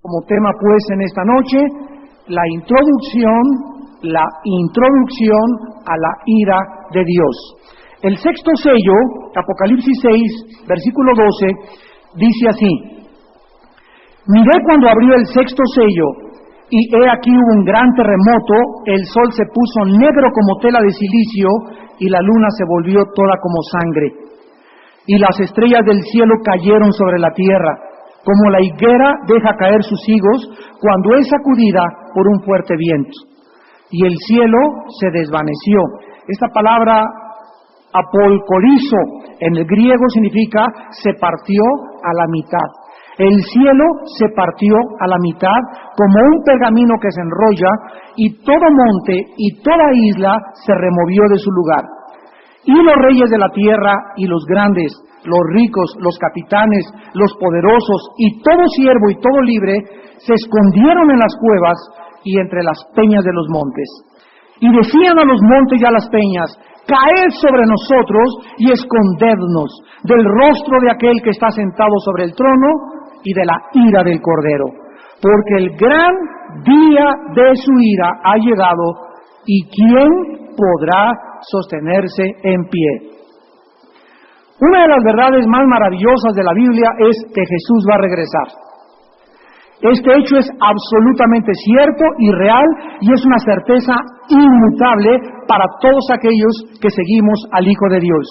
Como tema pues en esta noche, la introducción a la ira de Dios. El sexto sello, Apocalipsis 6, versículo 12, dice así: miré cuando abrió el sexto sello, y he aquí hubo un gran terremoto, el sol se puso negro como tela de silicio, y la luna se volvió toda como sangre. Y las estrellas del cielo cayeron sobre la tierra, como la higuera deja caer sus higos cuando es sacudida por un fuerte viento. Y el cielo se desvaneció. Esta palabra apolcorizo en el griego significa se partió a la mitad. El cielo se partió a la mitad como un pergamino que se enrolla, y todo monte y toda isla se removió de su lugar. Y los reyes de la tierra y los grandes, los ricos, los capitanes, los poderosos y todo siervo y todo libre se escondieron en las cuevas y entre las peñas de los montes. Y decían a los montes y a las peñas: caed sobre nosotros y escondednos del rostro de aquel que está sentado sobre el trono y de la ira del Cordero, porque el gran día de su ira ha llegado, y ¿quién podrá sostenerse en pie? Una de las verdades más maravillosas de la Biblia es que Jesús va a regresar. Este hecho es absolutamente cierto y real, y es una certeza inmutable para todos aquellos que seguimos al Hijo de Dios.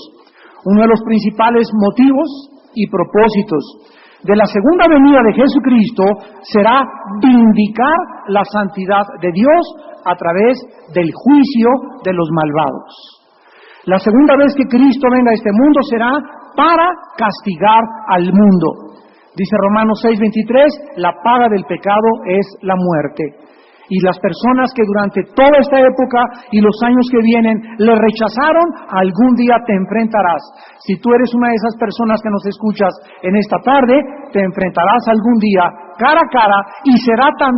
Uno de los principales motivos y propósitos de la segunda venida de Jesucristo será vindicar la santidad de Dios a través del juicio de los malvados. La segunda vez que Cristo venga a este mundo será para castigar al mundo. Dice Romanos 6:23, la paga del pecado es la muerte. Y las personas que durante toda esta época y los años que vienen le rechazaron, algún día te enfrentarás. Si tú eres una de esas personas que nos escuchas en esta tarde, te enfrentarás algún día cara a cara, y será tan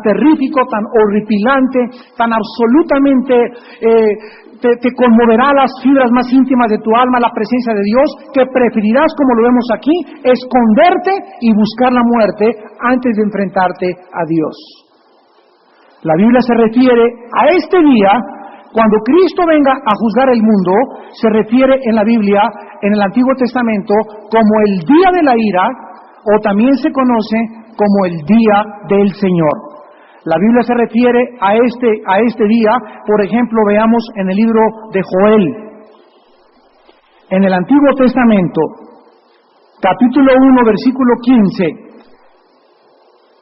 terrífico, tan horripilante, tan absolutamente te conmoverá las fibras más íntimas de tu alma la presencia de Dios, que preferirás, como lo vemos aquí, esconderte y buscar la muerte antes de enfrentarte a Dios. La Biblia se refiere a este día, cuando Cristo venga a juzgar el mundo, se refiere en la Biblia, en el Antiguo Testamento, como el día de la ira, o también se conoce como el día del Señor. La Biblia se refiere a este día, por ejemplo, veamos en el libro de Joel. En el Antiguo Testamento, capítulo 1, versículo 15,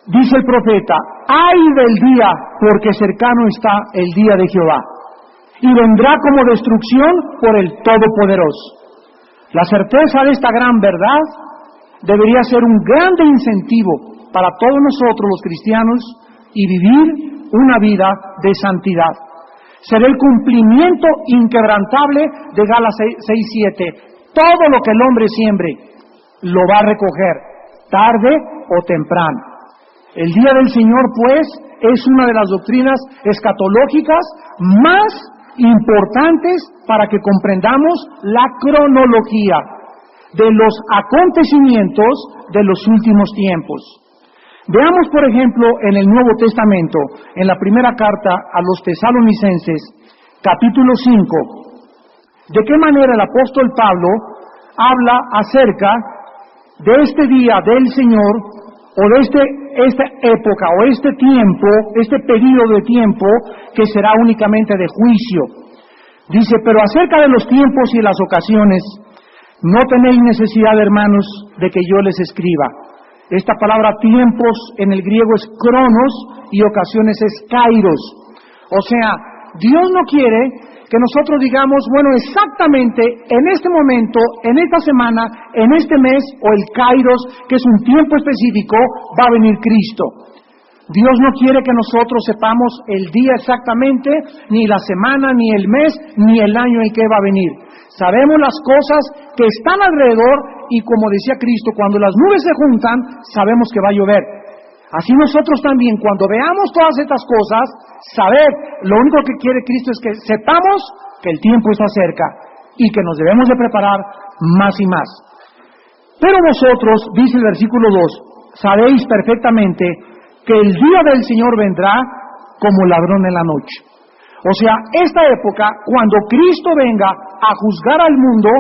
dice el profeta: ¡ay del día, porque cercano está el día de Jehová! Y vendrá como destrucción por el Todopoderoso. La certeza de esta gran verdad debería ser un grande incentivo para todos nosotros los cristianos y vivir una vida de santidad. Será el cumplimiento inquebrantable de Gálatas 6:7. Todo lo que el hombre siembre lo va a recoger, tarde o temprano. El día del Señor, pues, es una de las doctrinas escatológicas más importantes para que comprendamos la cronología de los acontecimientos de los últimos tiempos. Veamos, por ejemplo, en el Nuevo Testamento, en la primera carta a los Tesalonicenses, capítulo 5, de qué manera el apóstol Pablo habla acerca de este día del Señor, o de esta época, o este tiempo, este periodo de tiempo que será únicamente de juicio. Dice: pero acerca de los tiempos y las ocasiones, no tenéis necesidad, hermanos, de que yo les escriba. Esta palabra tiempos en el griego es cronos y ocasiones es kairos. O sea, Dios no quiere que nosotros digamos, bueno, exactamente en este momento, en esta semana, en este mes, o el kairos, que es un tiempo específico, va a venir Cristo. Dios no quiere que nosotros sepamos el día exactamente, ni la semana, ni el mes, ni el año en que va a venir. Sabemos las cosas que están alrededor, y como decía Cristo, cuando las nubes se juntan, sabemos que va a llover. Así nosotros también, cuando veamos todas estas cosas, saber, lo único que quiere Cristo es que sepamos que el tiempo está cerca y que nos debemos de preparar más y más. Pero vosotros, dice el versículo 2, sabéis perfectamente que el día del Señor vendrá como ladrón en la noche. O sea, esta época, cuando Cristo venga a juzgar al mundo,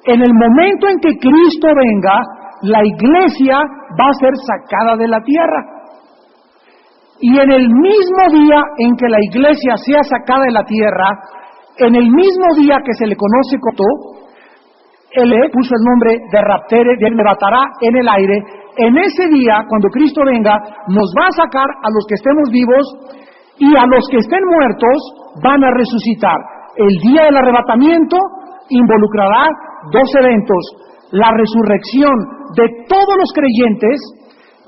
en el momento en que Cristo venga, la iglesia va a ser sacada de la tierra. Y en el mismo día en que la iglesia sea sacada de la tierra, en el mismo día que se le conoce como, él le puso el nombre de raptere, de levantará en el aire. En ese día, cuando Cristo venga, nos va a sacar a los que estemos vivos y a los que estén muertos van a resucitar. El día del arrebatamiento involucrará dos eventos: la resurrección de todos los creyentes,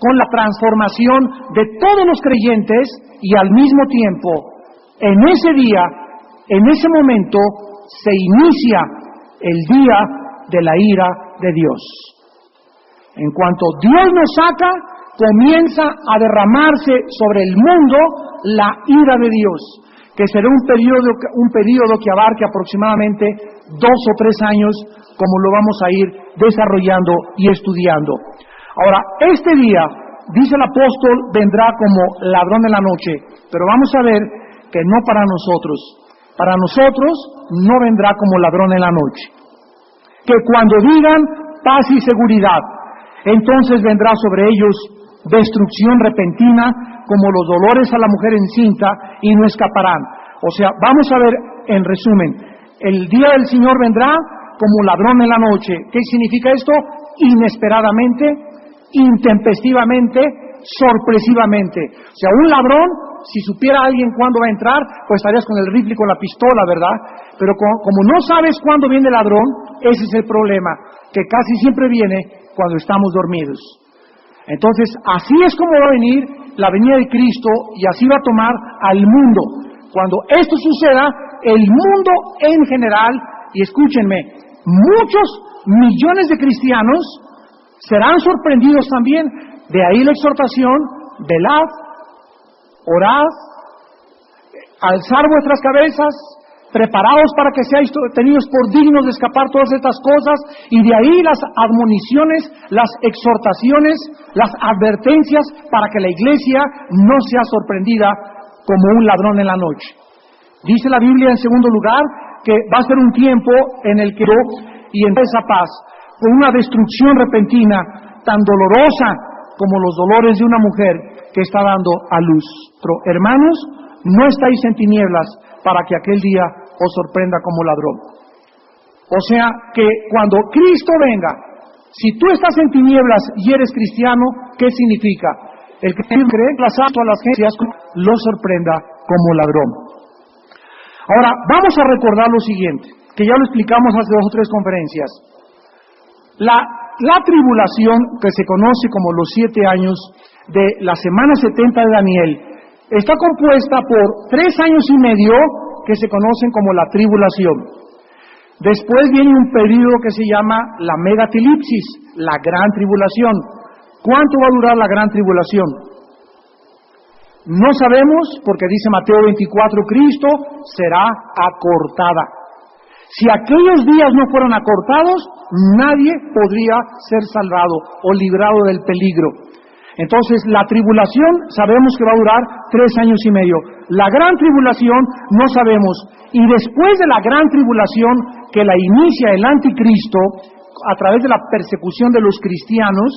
con la transformación de todos los creyentes, y al mismo tiempo, en ese día, en ese momento, se inicia el día de la ira de Dios. En cuanto Dios nos saca, comienza a derramarse sobre el mundo la ira de Dios, que será un periodo que abarque aproximadamente 2 o 3 años, como lo vamos a ir desarrollando y estudiando. Ahora, este día, dice el apóstol, vendrá como ladrón en la noche, pero vamos a ver que no para nosotros. Para nosotros no vendrá como ladrón en la noche. Que cuando digan paz y seguridad, entonces vendrá sobre ellos destrucción repentina, como los dolores a la mujer encinta, y no escaparán. O sea, vamos a ver en resumen, el día del Señor vendrá como ladrón en la noche. ¿Qué significa esto? Inesperadamente, intempestivamente, sorpresivamente. O sea, un ladrón, si supiera alguien cuándo va a entrar, pues estarías con el rifle y con la pistola, ¿verdad? Pero como no sabes cuándo viene el ladrón, ese es el problema, que casi siempre viene cuando estamos dormidos. Entonces, así es como va a venir la venida de Cristo, y así va a tomar al mundo. Cuando esto suceda, el mundo en general, y escúchenme, muchos millones de cristianos serán sorprendidos también. De ahí la exhortación: velad, orad, alzar vuestras cabezas, preparados para que seáis tenidos por dignos de escapar todas estas cosas. Y de ahí las admoniciones, las exhortaciones, las advertencias, para que la iglesia no sea sorprendida como un ladrón en la noche. Dice la Biblia, en segundo lugar, que va a ser un tiempo en el que y en esa paz, con una destrucción repentina tan dolorosa como los dolores de una mujer que está dando a luz. Pero, hermanos, no estáis en tinieblas para que aquel día os sorprenda como ladrón. O sea que cuando Cristo venga, si tú estás en tinieblas y eres cristiano, ¿qué significa? El que cree a las gentes lo sorprenda como ladrón. Ahora, vamos a recordar lo siguiente, que ya lo explicamos hace 2 o 3 conferencias. La tribulación, que se conoce como los 7 años de la semana 70 de Daniel, está compuesta por 3 años y medio que se conocen como la tribulación. Después viene un periodo que se llama la megatilipsis, la gran tribulación. ¿Cuánto va a durar la gran tribulación? No sabemos, porque dice Mateo 24, Cristo será acortada. Si aquellos días no fueron acortados, nadie podría ser salvado o librado del peligro. Entonces, la tribulación sabemos que va a durar 3 años y medio. La gran tribulación no sabemos. Y después de la gran tribulación, que la inicia el anticristo a través de la persecución de los cristianos,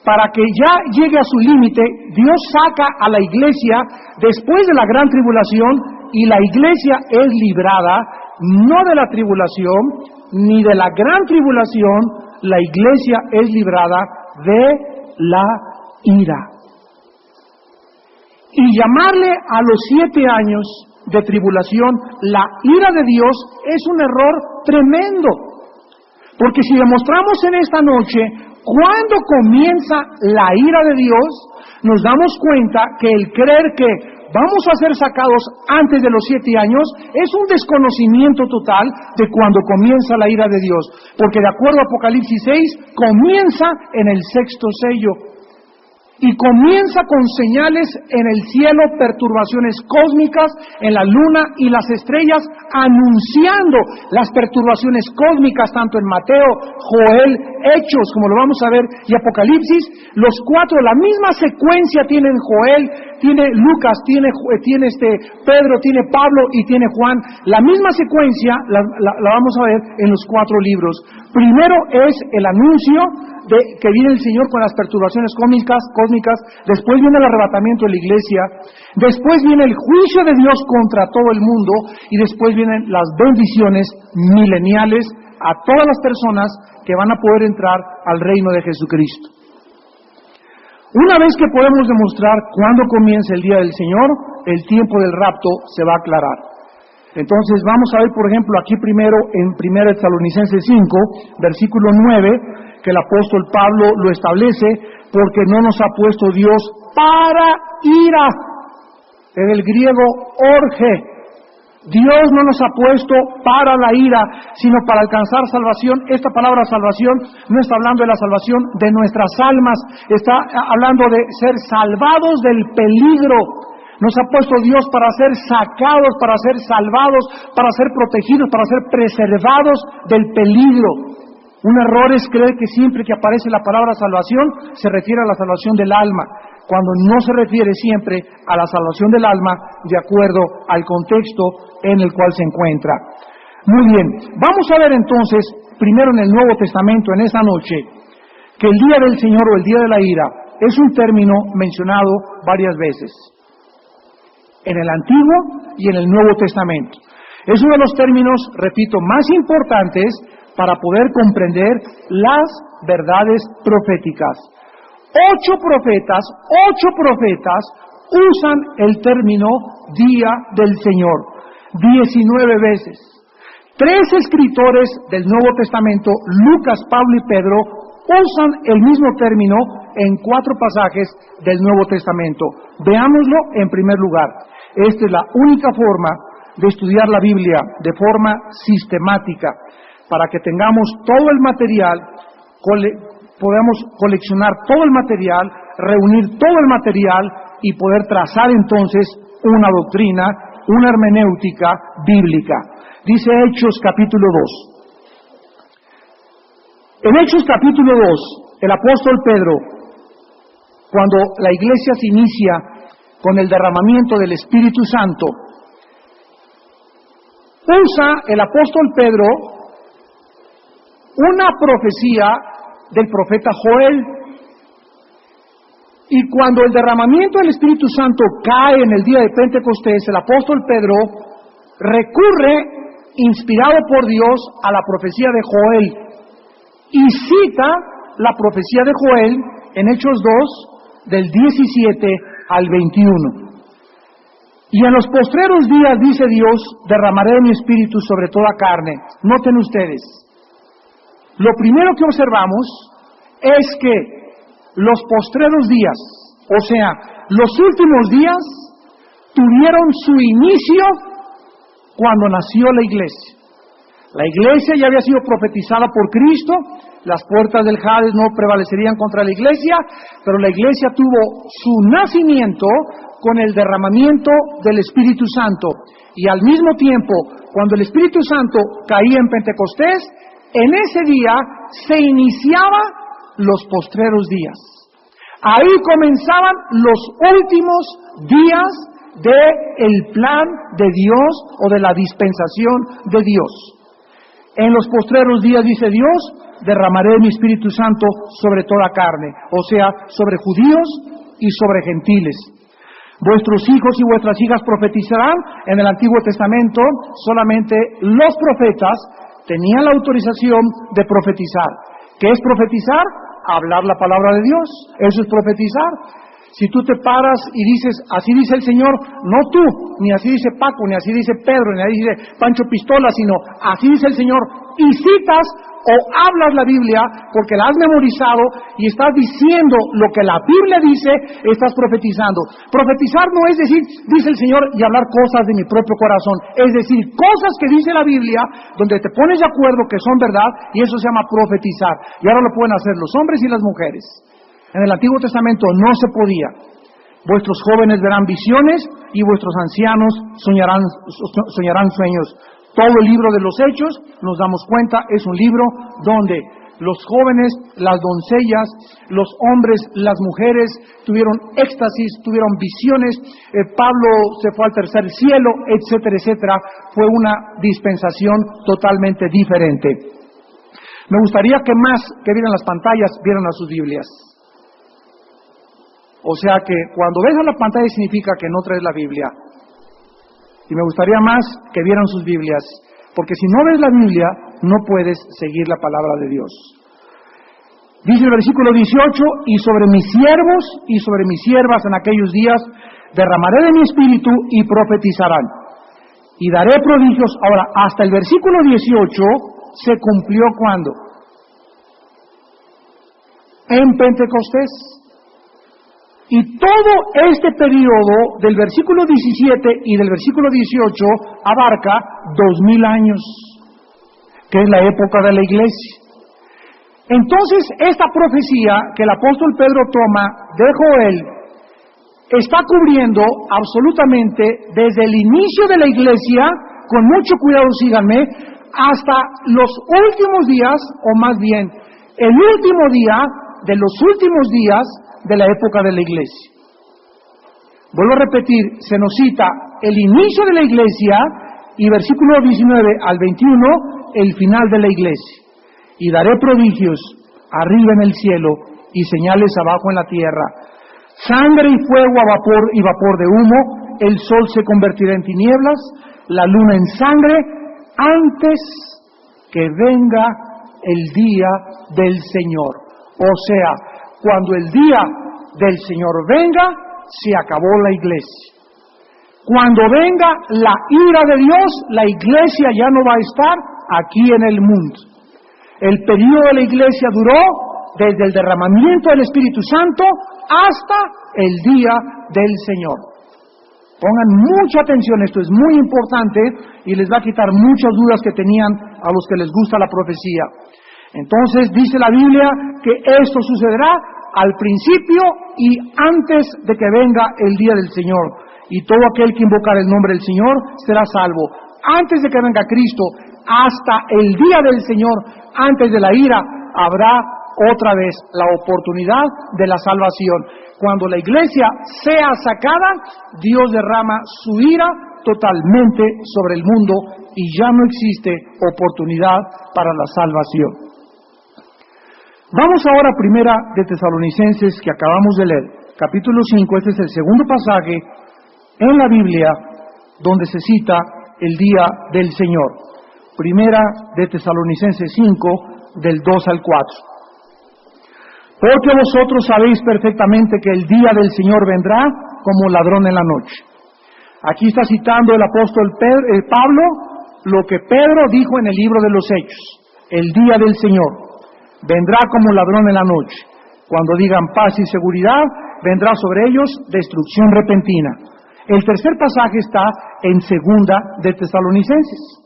para que ya llegue a su límite, Dios saca a la iglesia después de la gran tribulación, y la iglesia es librada no de la tribulación ni de la gran tribulación. La iglesia es librada de la ira. Y llamarle a los 7 años de tribulación la ira de Dios es un error tremendo, porque si demostramos en esta noche cuándo comienza la ira de Dios, nos damos cuenta que el creer que vamos a ser sacados antes de los 7 años es un desconocimiento total de cuando comienza la ira de Dios, porque de acuerdo a Apocalipsis 6 comienza en el 6º sello. Y comienza con señales en el cielo, perturbaciones cósmicas en la luna y las estrellas, anunciando las perturbaciones cósmicas tanto en Mateo, Joel, Hechos, como lo vamos a ver, y Apocalipsis. Los cuatro, la misma secuencia tienen Joel, tiene Lucas, tiene Pedro, tiene Pablo y tiene Juan. La misma secuencia la vamos a ver en los cuatro libros. Primero es el anuncio de que viene el Señor con las perturbaciones cósmicas, después viene el arrebatamiento de la iglesia, después viene el juicio de Dios contra todo el mundo, y después vienen las bendiciones mileniales a todas las personas que van a poder entrar al reino de Jesucristo. Una vez que podemos demostrar cuándo comienza el día del Señor, el tiempo del rapto se va a aclarar. Entonces vamos a ver, por ejemplo, aquí primero en 1 Tesalonicenses 5, versículo 9, que el apóstol Pablo lo establece, porque no nos ha puesto Dios para ira. En el griego, orge. Dios no nos ha puesto para la ira, sino para alcanzar salvación. Esta palabra salvación no está hablando de la salvación de nuestras almas, está hablando de ser salvados del peligro. Nos ha puesto Dios para ser sacados, para ser salvados, para ser protegidos, para ser preservados del peligro. Un error es creer que siempre que aparece la palabra salvación se refiere a la salvación del alma, cuando no se refiere siempre a la salvación del alma de acuerdo al contexto en el cual se encuentra. Muy bien, vamos a ver entonces, primero en el Nuevo Testamento, en esta noche, que el día del Señor o el día de la ira es un término mencionado varias veces, en el Antiguo y en el Nuevo Testamento. Es uno de los términos, repito, más importantes para poder comprender las verdades proféticas. 8 profetas usan el término día del Señor 19 veces. 3 escritores del Nuevo Testamento, Lucas, Pablo y Pedro, usan el mismo término en 4 pasajes del Nuevo Testamento. Veámoslo en primer lugar. Esta es la única forma de estudiar la Biblia de forma sistemática, para que tengamos todo el material, podamos coleccionar todo el material, reunir todo el material y poder trazar entonces una doctrina, una hermenéutica bíblica. Dice Hechos capítulo 2. En Hechos capítulo 2, el apóstol Pedro, cuando la iglesia se inicia con el derramamiento del Espíritu Santo, usa el apóstol Pedro una profecía del profeta Joel. Y cuando el derramamiento del Espíritu Santo cae en el día de Pentecostés, el apóstol Pedro recurre, inspirado por Dios, a la profecía de Joel y cita la profecía de Joel en Hechos 2, del 17 al 21. Y en los postreros días, dice Dios, derramaré mi espíritu sobre toda carne. Noten ustedes, lo primero que observamos es que los postreros días, o sea, los últimos días, tuvieron su inicio cuando nació la iglesia. La iglesia ya había sido profetizada por Cristo, las puertas del Hades no prevalecerían contra la iglesia, pero la iglesia tuvo su nacimiento con el derramamiento del Espíritu Santo. Y al mismo tiempo, cuando el Espíritu Santo caía en Pentecostés, en ese día se iniciaban los postreros días. Ahí comenzaban los últimos días del plan de Dios o de la dispensación de Dios. En los postreros días, dice Dios, derramaré mi Espíritu Santo sobre toda carne, o sea, sobre judíos y sobre gentiles. Vuestros hijos y vuestras hijas profetizarán. En el Antiguo Testamento solamente los profetas tenían la autorización de profetizar. ¿Qué es profetizar? Hablar la palabra de Dios. Eso es profetizar. Si tú te paras y dices, así dice el Señor, no tú, ni así dice Paco, ni así dice Pedro, ni así dice Pancho Pistola, sino así dice el Señor, y citas o hablas la Biblia porque la has memorizado y estás diciendo lo que la Biblia dice, estás profetizando. Profetizar no es decir, dice el Señor, y hablar cosas de mi propio corazón, es decir, cosas que dice la Biblia, donde te pones de acuerdo que son verdad, y eso se llama profetizar. Y ahora lo pueden hacer los hombres y las mujeres. En el Antiguo Testamento no se podía. Vuestros jóvenes verán visiones y vuestros ancianos soñarán sueños. Todo el libro de los Hechos, nos damos cuenta, es un libro donde los jóvenes, las doncellas, los hombres, las mujeres tuvieron éxtasis, tuvieron visiones. Pablo se fue al tercer cielo, etcétera, etcétera. Fue una dispensación totalmente diferente. Me gustaría que más que vieran las pantallas, vieran a sus Biblias. O sea que cuando ves a la pantalla significa que no traes la Biblia. Y me gustaría más que vieran sus Biblias, porque si no ves la Biblia, no puedes seguir la palabra de Dios. Dice el versículo 18, y sobre mis siervos y sobre mis siervas en aquellos días derramaré de mi espíritu y profetizarán. Y daré prodigios. Ahora, hasta el versículo 18 se cumplió ¿cuándo? En Pentecostés. Y todo este periodo del versículo 17 y del versículo 18 abarca 2000 años, que es la época de la iglesia. Entonces, esta profecía que el apóstol Pedro toma de Joel está cubriendo absolutamente desde el inicio de la iglesia, con mucho cuidado síganme, hasta los últimos días, o más bien, el último día de los últimos días de la época de la iglesia. Vuelvo a repetir, se nos cita el inicio de la iglesia y versículo 19 al 21, el final de la iglesia. Y daré prodigios arriba en el cielo y señales abajo en la tierra, sangre y fuego a vapor y vapor de humo, el sol se convertirá en tinieblas, la luna en sangre, antes que venga el día del Señor. O sea, cuando el día del Señor venga, se acabó la iglesia. Cuando venga la ira de Dios, la iglesia ya no va a estar aquí en el mundo. El periodo de la iglesia duró desde el derramamiento del Espíritu Santo hasta el día del Señor. Pongan mucha atención, esto es muy importante y les va a quitar muchas dudas que tenían a los que les gusta la profecía. Entonces dice la Biblia que esto sucederá al principio y antes de que venga el día del Señor. Y todo aquel que invocar el nombre del Señor será salvo. Antes de que venga Cristo, hasta el día del Señor, antes de la ira, habrá otra vez la oportunidad de la salvación. Cuando la iglesia sea sacada, Dios derrama su ira totalmente sobre el mundo y ya no existe oportunidad para la salvación. Vamos ahora a Primera de Tesalonicenses, que acabamos de leer, capítulo 5. Este es el segundo pasaje en la Biblia donde se cita el día del Señor. Primera de Tesalonicenses 5, del 2 al 4. Porque vosotros sabéis perfectamente que el día del Señor vendrá como ladrón en la noche. Aquí está citando el apóstol Pablo lo que Pedro dijo en el libro de los Hechos. El día del Señor vendrá como ladrón en la noche. Cuando digan paz y seguridad, vendrá sobre ellos destrucción repentina. El tercer pasaje está en Segunda de Tesalonicenses.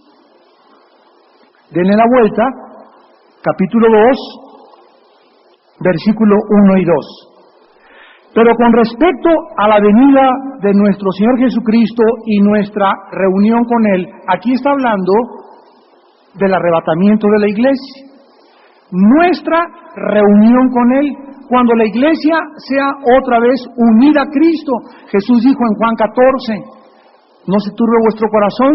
Denle la vuelta, capítulo 2, versículo 1 y 2. Pero con respecto a la venida de nuestro Señor Jesucristo y nuestra reunión con Él, aquí está hablando del arrebatamiento de la iglesia. Nuestra reunión con Él, cuando la iglesia sea otra vez unida a Cristo. Jesús dijo en Juan 14, no se turbe vuestro corazón,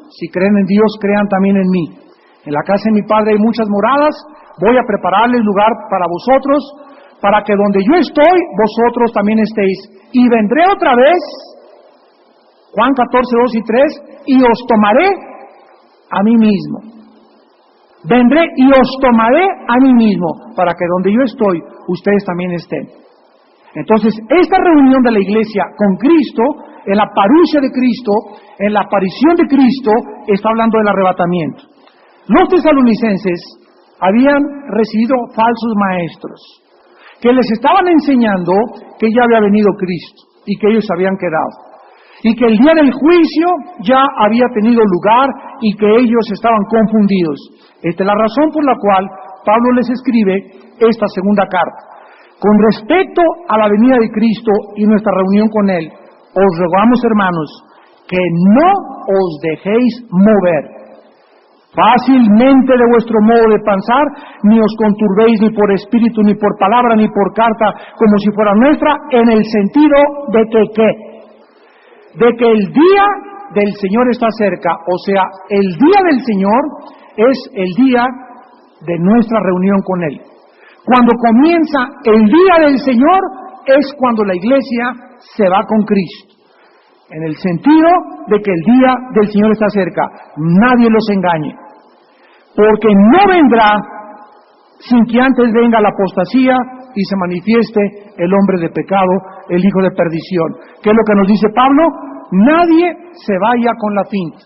si creen en Dios, crean también en mí. En la casa de mi Padre hay muchas moradas, voy a prepararles lugar para vosotros, para que donde yo estoy, vosotros también estéis. Y vendré otra vez, Juan 14, 2 y 3, y os tomaré a mí mismo. Vendré y os tomaré a mí mismo, para que donde yo estoy, ustedes también estén. Entonces, esta reunión de la iglesia con Cristo, en la parusia de Cristo, en la aparición de Cristo, está hablando del arrebatamiento. Los tesalonicenses habían recibido falsos maestros, que les estaban enseñando que ya había venido Cristo, y que ellos habían quedado. Y que el día del juicio ya había tenido lugar y que ellos estaban confundidos. Esta es la razón por la cual Pablo les escribe esta segunda carta. Con respecto a la venida de Cristo y nuestra reunión con Él, os rogamos, hermanos, que no os dejéis mover fácilmente de vuestro modo de pensar, ni os conturbéis ni por espíritu, ni por palabra, ni por carta, como si fuera nuestra, en el sentido de que ¿qué? De que el día del Señor está cerca, o sea, el día del Señor es el día de nuestra reunión con Él. Cuando comienza el día del Señor es cuando la iglesia se va con Cristo, en el sentido de que el día del Señor está cerca. Nadie los engañe, porque no vendrá sin que antes venga la apostasía y se manifieste el hombre de pecado, el hijo de perdición. ¿Qué es lo que nos dice Pablo? Nadie se vaya con la finta.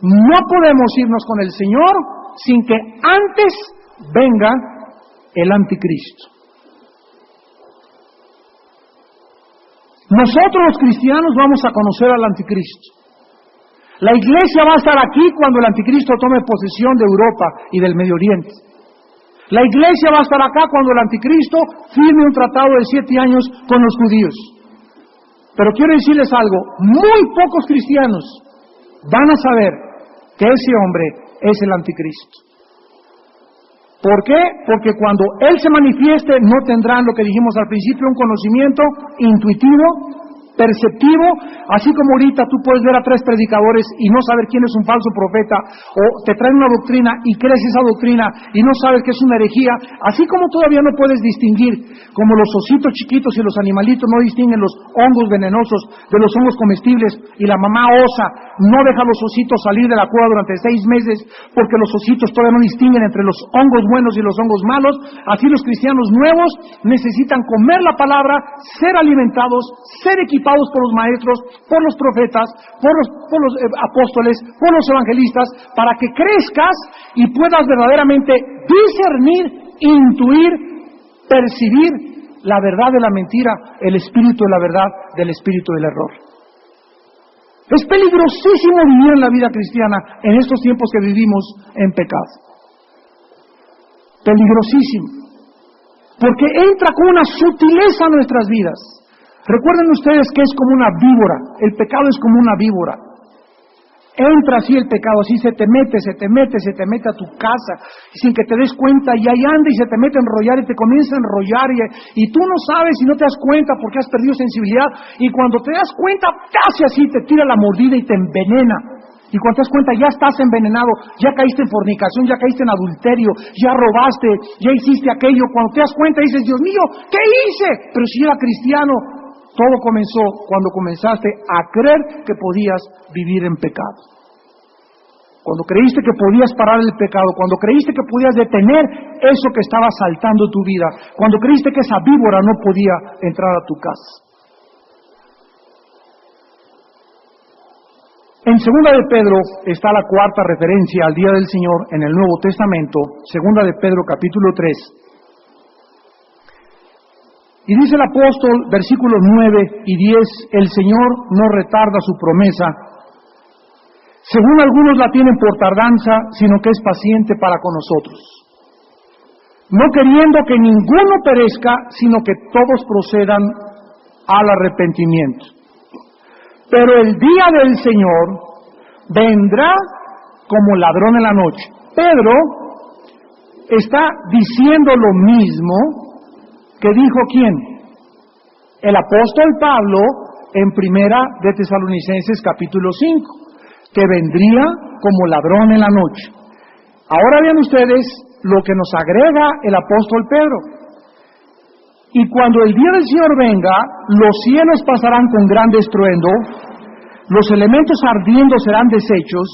No podemos irnos con el Señor sin que antes venga el anticristo. Nosotros los cristianos vamos a conocer al anticristo. La iglesia va a estar aquí cuando el anticristo tome posesión de Europa y del Medio Oriente. La iglesia va a estar acá cuando el anticristo firme un tratado de 7 años con los judíos. Pero quiero decirles algo, muy pocos cristianos van a saber que ese hombre es el anticristo. ¿Por qué? Porque cuando Él se manifieste no tendrán lo que dijimos al principio, un conocimiento intuitivo, perceptivo, así como ahorita tú puedes ver a 3 predicadores y no saber quién es un falso profeta, o te traen una doctrina y crees esa doctrina y no sabes que es una herejía, así como todavía no puedes distinguir, como los ositos chiquitos y los animalitos no distinguen los hongos venenosos de los hongos comestibles, y la mamá osa no deja a los ositos salir de la cueva durante 6 meses porque los ositos todavía no distinguen entre los hongos buenos y los hongos malos. Así los cristianos nuevos necesitan comer la palabra, ser alimentados, ser equipados por los maestros, por los profetas, por los apóstoles, por los evangelistas, para que crezcas y puedas verdaderamente discernir, intuir, percibir la verdad de la mentira, el espíritu de la verdad del espíritu del error. Es peligrosísimo vivir en la vida cristiana en estos tiempos que vivimos en pecado. Peligrosísimo. Porque entra con una sutileza a nuestras vidas. Recuerden ustedes que es como una víbora, el pecado es como una víbora. Entra así el pecado, así se te mete a tu casa, sin que te des cuenta, y ahí anda y se te mete a enrollar y te comienza a enrollar, y tú no sabes y no te das cuenta porque has perdido sensibilidad, y cuando te das cuenta, te hace así, te tira la mordida y te envenena. Y cuando te das cuenta, ya estás envenenado, ya caíste en fornicación, ya caíste en adulterio, ya robaste, ya hiciste aquello. Cuando te das cuenta dices, Dios mío, ¿qué hice? Pero si era cristiano. Todo comenzó cuando comenzaste a creer que podías vivir en pecado. Cuando creíste que podías parar el pecado, cuando creíste que podías detener eso que estaba asaltando tu vida, cuando creíste que esa víbora no podía entrar a tu casa. En 2 de Pedro está la 4ª referencia al día del Señor en el Nuevo Testamento, 2 de Pedro capítulo 3. Y dice el apóstol, versículos 9 y 10, el Señor no retarda su promesa, según algunos la tienen por tardanza, sino que es paciente para con nosotros, no queriendo que ninguno perezca, sino que todos procedan al arrepentimiento. Pero el día del Señor vendrá como ladrón en la noche. Pedro está diciendo lo mismo que dijo ¿quién? El apóstol Pablo en 1 de Tesalonicenses capítulo 5, que vendría como ladrón en la noche. Ahora vean ustedes lo que nos agrega el apóstol Pedro. Y cuando el día del Señor venga, los cielos pasarán con gran estruendo, los elementos ardiendo serán deshechos,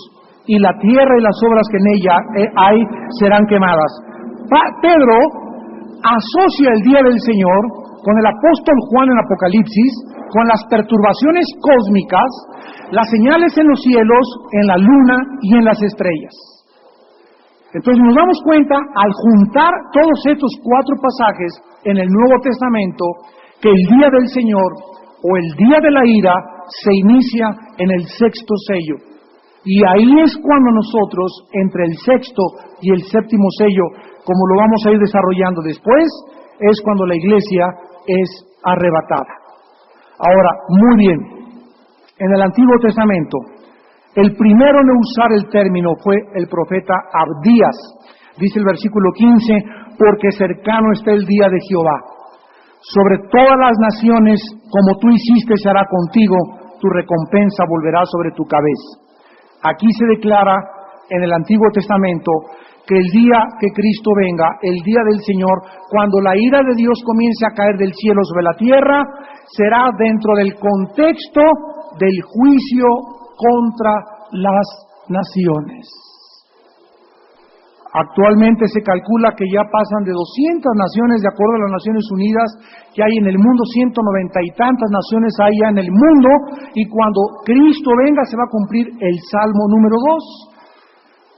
y la tierra y las obras que en ella hay serán quemadas. Pedro asocia el día del Señor con el apóstol Juan en Apocalipsis, con las perturbaciones cósmicas, las señales en los cielos, en la luna y en las estrellas. Entonces nos damos cuenta, al juntar todos estos 4 pasajes en el Nuevo Testamento, que el día del Señor o el día de la ira se inicia en el 6º sello. Y ahí es cuando nosotros, entre el 6º y el 7º sello, como lo vamos a ir desarrollando después, es cuando la iglesia es arrebatada. Ahora, muy bien, en el Antiguo Testamento, el primero en usar el término fue el profeta Abdías. Dice el versículo 15, porque cercano está el día de Jehová. Sobre todas las naciones, como tú hiciste, se hará contigo, tu recompensa volverá sobre tu cabeza. Aquí se declara en el Antiguo Testamento que el día que Cristo venga, el día del Señor, cuando la ira de Dios comience a caer del cielo sobre la tierra, será dentro del contexto del juicio contra las naciones. Actualmente se calcula que ya pasan de 200 naciones, de acuerdo a las Naciones Unidas, que hay en el mundo, 190 y tantas naciones hay ya en el mundo, y cuando Cristo venga se va a cumplir el Salmo número 2,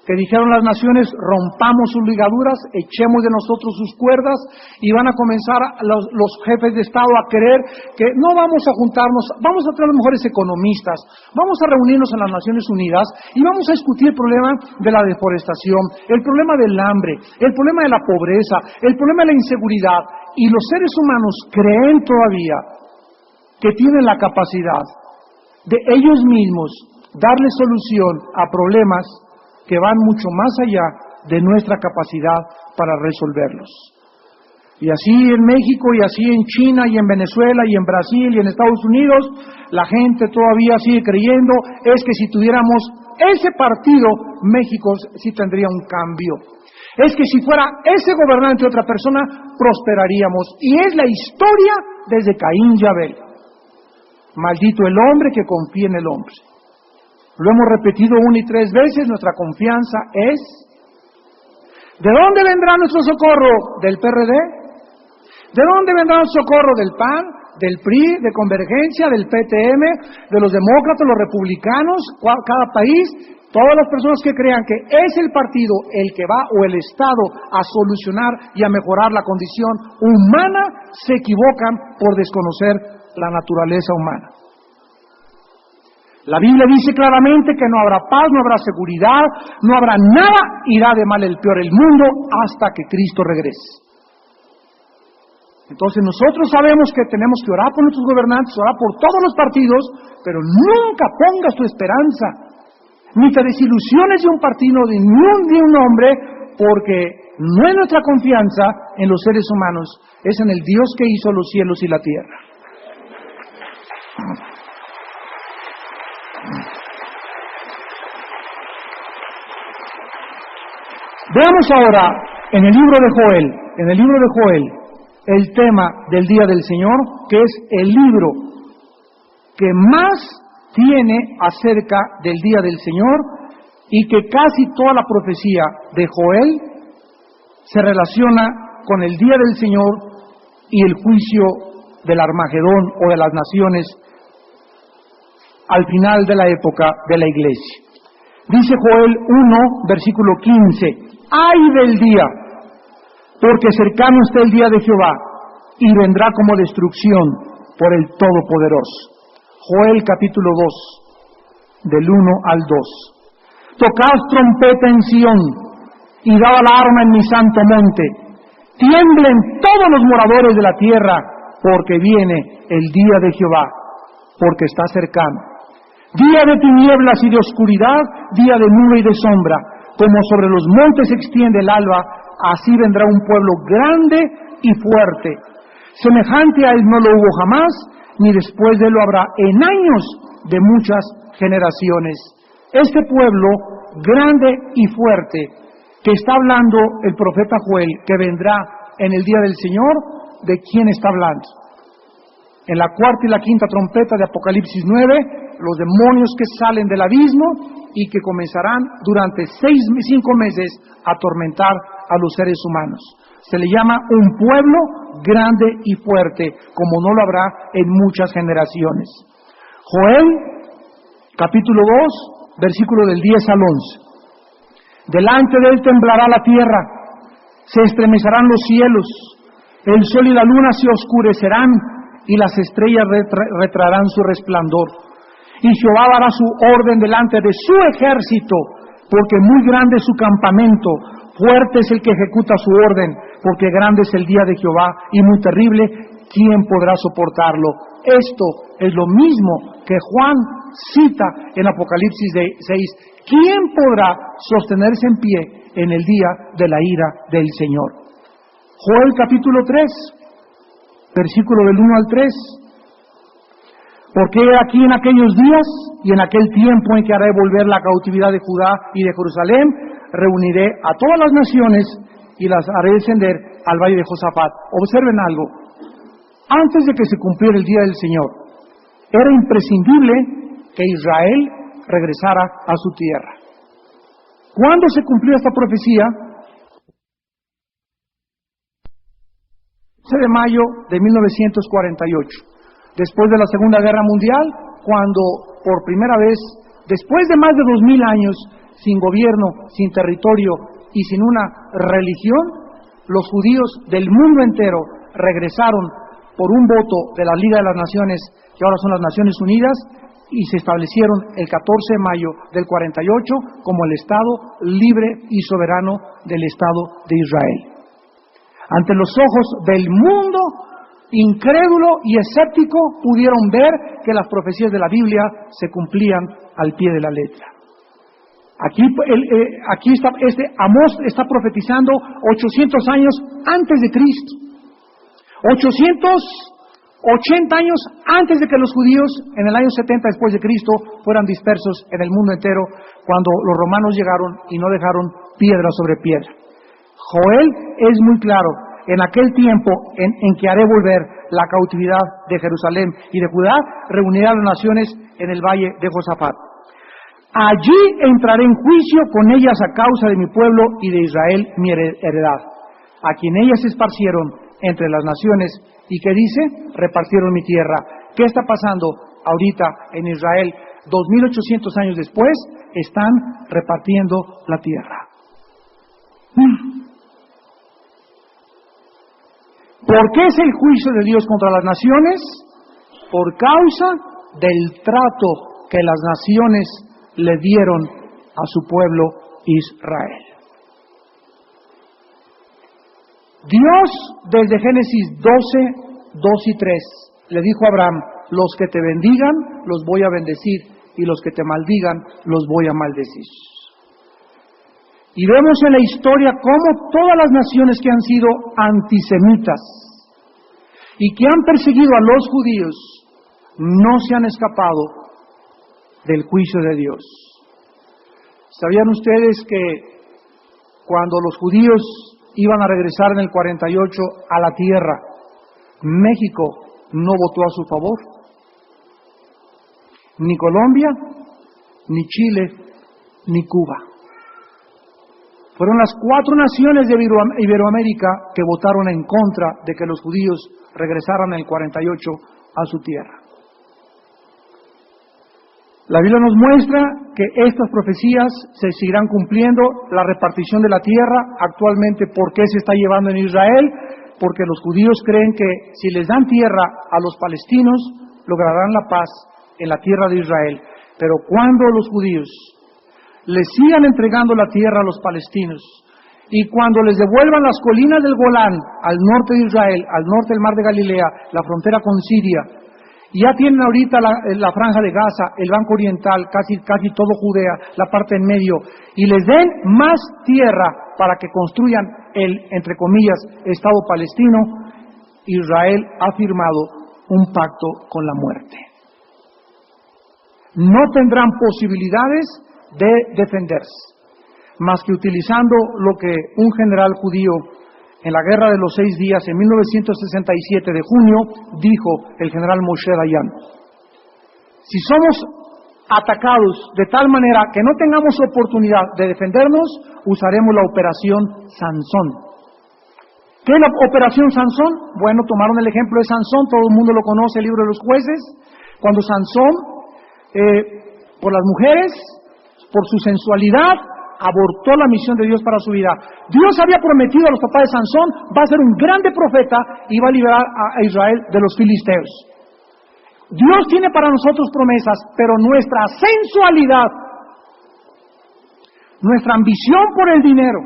que dijeron las naciones, rompamos sus ligaduras, echemos de nosotros sus cuerdas, y van a comenzar los jefes de Estado a creer que no vamos a juntarnos, vamos a traer a los mejores economistas, vamos a reunirnos en las Naciones Unidas y vamos a discutir el problema de la deforestación, el problema del hambre, el problema de la pobreza, el problema de la inseguridad, y los seres humanos creen todavía que tienen la capacidad de ellos mismos darle solución a problemas que van mucho más allá de nuestra capacidad para resolverlos. Y así en México, y así en China, y en Venezuela, y en Brasil, y en Estados Unidos, la gente todavía sigue creyendo, es que si tuviéramos ese partido, México sí tendría un cambio. Es que si fuera ese gobernante otra persona, prosperaríamos. Y es la historia desde Caín y Abel. Maldito el hombre que confía en el hombre. Lo hemos repetido 1 y 3 veces, nuestra confianza es... ¿De dónde vendrá nuestro socorro? ¿Del PRD? ¿De dónde vendrá nuestro socorro? ¿Del PAN? ¿Del PRI? ¿De Convergencia? ¿Del PTM? ¿De los demócratas? ¿Los republicanos? Cada país, todas las personas que crean que es el partido el que va, o el Estado, a solucionar y a mejorar la condición humana, se equivocan por desconocer la naturaleza humana. La Biblia dice claramente que no habrá paz, no habrá seguridad, no habrá nada, irá de mal el peor el mundo hasta que Cristo regrese. Entonces nosotros sabemos que tenemos que orar por nuestros gobernantes, orar por todos los partidos, pero nunca pongas tu esperanza, ni te desilusiones de un partido, ni de un hombre, porque no es nuestra confianza en los seres humanos, es en el Dios que hizo los cielos y la tierra. Veamos ahora en el libro de Joel, el tema del día del Señor, que es el libro que más tiene acerca del día del Señor, y que casi toda la profecía de Joel se relaciona con el día del Señor y el juicio del Armagedón o de las naciones al final de la época de la iglesia. Dice Joel 1, versículo 15, ¡ay del día! Porque cercano está el día de Jehová, y vendrá como destrucción por el Todopoderoso. Joel capítulo 2, del 1 al 2. Tocad trompeta en Sión, y dad alarma en mi santo monte. Tiemblen todos los moradores de la tierra, porque viene el día de Jehová, porque está cercano. Día de tinieblas y de oscuridad, día de nube y de sombra, como sobre los montes se extiende el alba, así vendrá un pueblo grande y fuerte. Semejante a él no lo hubo jamás, ni después de él lo habrá en años de muchas generaciones. Este pueblo grande y fuerte, que está hablando el profeta Joel, que vendrá en el día del Señor, ¿de quién está hablando? En la 4ª y la 5ª trompeta de Apocalipsis 9, los demonios que salen del abismo y que comenzarán durante 5 meses a atormentar a los seres humanos. Se le llama un pueblo grande y fuerte, como no lo habrá en muchas generaciones. Joel, capítulo 2, versículo del 10 al 11. Delante de él temblará la tierra, se estremecerán los cielos, el sol y la luna se oscurecerán, y las estrellas retraerán su resplandor. Y Jehová dará su orden delante de su ejército, porque muy grande es su campamento, fuerte es el que ejecuta su orden, porque grande es el día de Jehová y muy terrible, ¿quién podrá soportarlo? Esto es lo mismo que Juan cita en Apocalipsis 6. ¿Quién podrá sostenerse en pie en el día de la ira del Señor? Joel capítulo 3, versículo del 1 al 3. Porque aquí en aquellos días y en aquel tiempo en que haré volver la cautividad de Judá y de Jerusalén, reuniré a todas las naciones y las haré descender al valle de Josafat. Observen algo. Antes de que se cumpliera el día del Señor, era imprescindible que Israel regresara a su tierra. ¿Cuándo se cumplió esta profecía? 11 de mayo de 1948. Después de la Segunda Guerra Mundial, cuando por primera vez, después de más de 2000 años, sin gobierno, sin territorio y sin una religión, los judíos del mundo entero regresaron por un voto de la Liga de las Naciones, que ahora son las Naciones Unidas, y se establecieron el 14 de mayo del 48 como el Estado libre y soberano del Estado de Israel. Ante los ojos del mundo incrédulo y escéptico pudieron ver que las profecías de la Biblia se cumplían al pie de la letra. Aquí está, Amós está profetizando 800 años antes de Cristo. 880 años antes de que los judíos en el año 70 después de Cristo fueran dispersos en el mundo entero, cuando los romanos llegaron y no dejaron piedra sobre piedra. Joel es muy claro. En aquel tiempo en que haré volver la cautividad de Jerusalén y de Judá, reuniré a las naciones en el valle de Josafat. Allí entraré en juicio con ellas a causa de mi pueblo y de Israel, mi heredad, a quien ellas se esparcieron entre las naciones. ¿Y qué dice? Repartieron mi tierra. ¿Qué está pasando ahorita en Israel? 2800 años después, están repartiendo la tierra. ¿Por qué es el juicio de Dios contra las naciones? Por causa del trato que las naciones le dieron a su pueblo Israel. Dios, desde Génesis 12, 2 y 3, le dijo a Abraham: los que te bendigan, los voy a bendecir, y los que te maldigan, los voy a maldecir. Y vemos en la historia cómo todas las naciones que han sido antisemitas y que han perseguido a los judíos no se han escapado del juicio de Dios. ¿Sabían ustedes que cuando los judíos iban a regresar en el 48 a la tierra, México no votó a su favor? Ni Colombia, ni Chile, ni Cuba. Fueron las 4 naciones de Iberoamérica que votaron en contra de que los judíos regresaran en el 48 a su tierra. La Biblia nos muestra que estas profecías se seguirán cumpliendo. La repartición de la tierra actualmente, ¿por qué se está llevando en Israel? Porque los judíos creen que si les dan tierra a los palestinos, lograrán la paz en la tierra de Israel. Pero cuando los judíos les sigan entregando la tierra a los palestinos, y cuando les devuelvan las colinas del Golán al norte de Israel, al norte del mar de Galilea, la frontera con Siria, y ya tienen ahorita la franja de Gaza, el Banco Oriental, casi todo Judea, la parte en medio, y les den más tierra para que construyan el, entre comillas, Estado palestino, Israel ha firmado un pacto con la muerte. No tendrán posibilidades de defenderse, más que utilizando lo que un general judío en la Guerra de los 6 días en 1967 de junio dijo el general Moshe Dayan: si somos atacados de tal manera que no tengamos oportunidad de defendernos, usaremos la operación Sansón. ¿Qué es la operación Sansón? Bueno, tomaron el ejemplo de Sansón, todo el mundo lo conoce, el libro de los jueces, cuando Sansón, por las mujeres, por su sensualidad, abortó la misión de Dios para su vida. Dios había prometido a los papás de Sansón: va a ser un grande profeta y va a liberar a Israel de los filisteos. Dios tiene para nosotros promesas, pero nuestra sensualidad, nuestra ambición por el dinero,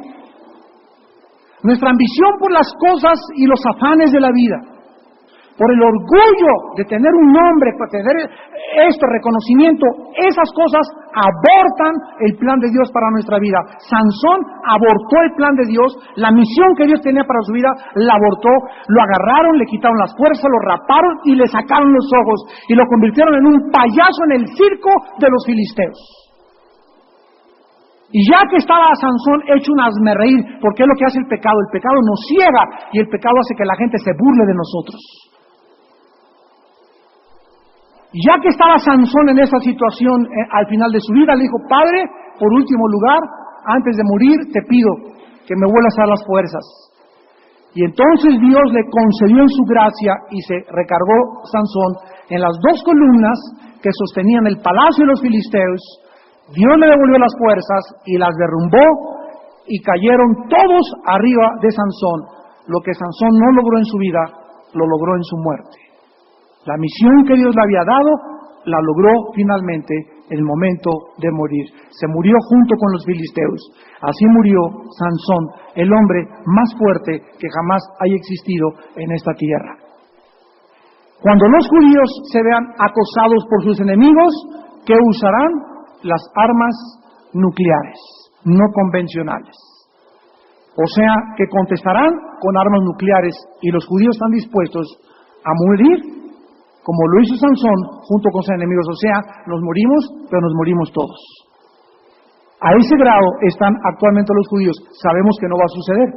nuestra ambición por las cosas y los afanes de la vida, por el orgullo de tener un nombre, por tener reconocimiento, esas cosas abortan el plan de Dios para nuestra vida. Sansón abortó el plan de Dios, la misión que Dios tenía para su vida, la abortó, lo agarraron, le quitaron las fuerzas, lo raparon y le sacaron los ojos y lo convirtieron en un payaso en el circo de los filisteos. Y ya que estaba Sansón hecho un hazmerreír, porque es lo que hace el pecado nos ciega y el pecado hace que la gente se burle de nosotros. Ya que estaba Sansón en esa situación, al final de su vida, le dijo: Padre, por último lugar, antes de morir, te pido que me vuelvas a dar las fuerzas. Y entonces Dios le concedió en su gracia y se recargó Sansón en las dos columnas que sostenían el palacio de los filisteos. Dios le devolvió las fuerzas y las derrumbó y cayeron todos arriba de Sansón. Lo que Sansón no logró en su vida, lo logró en su muerte. La misión que Dios le había dado, la logró finalmente en el momento de morir. Se murió junto con los filisteos. Así murió Sansón, el hombre más fuerte que jamás haya existido en esta tierra. Cuando los judíos se vean acosados por sus enemigos, ¿qué usarán? Las armas nucleares, no convencionales. O sea, que contestarán con armas nucleares, y los judíos están dispuestos a morir como lo hizo Sansón junto con sus enemigos. O sea, nos morimos, pero nos morimos todos. A ese grado están actualmente los judíos. Sabemos que no va a suceder,